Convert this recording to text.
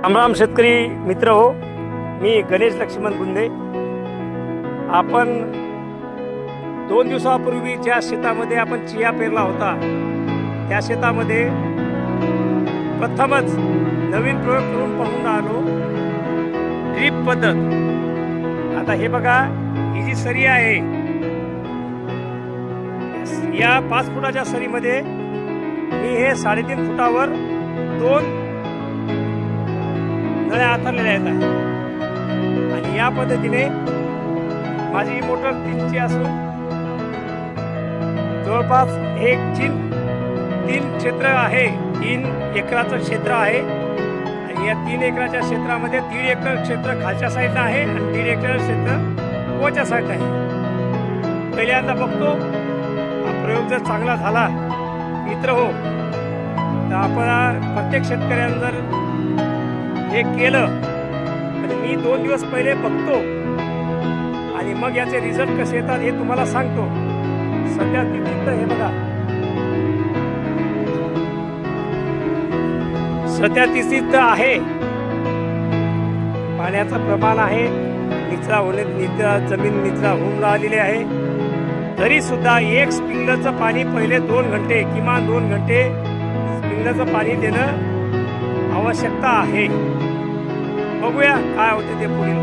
रामराम शेतकरी मित्र हो, मी गणेश लक्ष्मण गुंदे. आपण 2 दिवसापूर्वी ज्या शेतामध्ये आपण चिया पेरला होता त्या शेतामध्ये प्रथमच नवीन प्रयोग करून पाहून आलो, ड्रीप पद्धत. आता हे बघा, ही जी सरी आहे या 5 फुटाच्या सरीमध्ये मी हे 3.5 फुटावर 2 नळ्या आथरलेल्या आहेत आणि या पद्धतीने माझी मोटर 3ची असून जवळपास 3 क्षेत्र आहे. 3 एकराचं क्षेत्र आहे आणि या 3 एकराच्या क्षेत्रामध्ये 1.5 एकर क्षेत्र खालच्या साईडला आहे आणि 1.5 एकर क्षेत्र वरच्या साईडला आहे. पहिल्यांदा बघतो हा प्रयोग जर चांगला झाला मित्र हो, तर आपण प्रत्येक शेतकऱ्यानं जर हे केलं आणि मी 2 दिवस पहिले बघतो आणि मग याचे रिझल्ट कसे येतात हे तुम्हाला सांगतो. सध्या स्थितीत हे बघा, सध्या स्थितीत आहे पाण्याचं प्रमाण आहे, जमीन निचरा होऊन राहिलेली आहे. तरी सुद्धा एक स्प्रिंकलरचं पाणी पहिले 2 घंटे किमान 2 घंटे स्प्रिंकलरचं पाणी देणं आवश्यकता आहे. बघूया काय होते ते पुढील.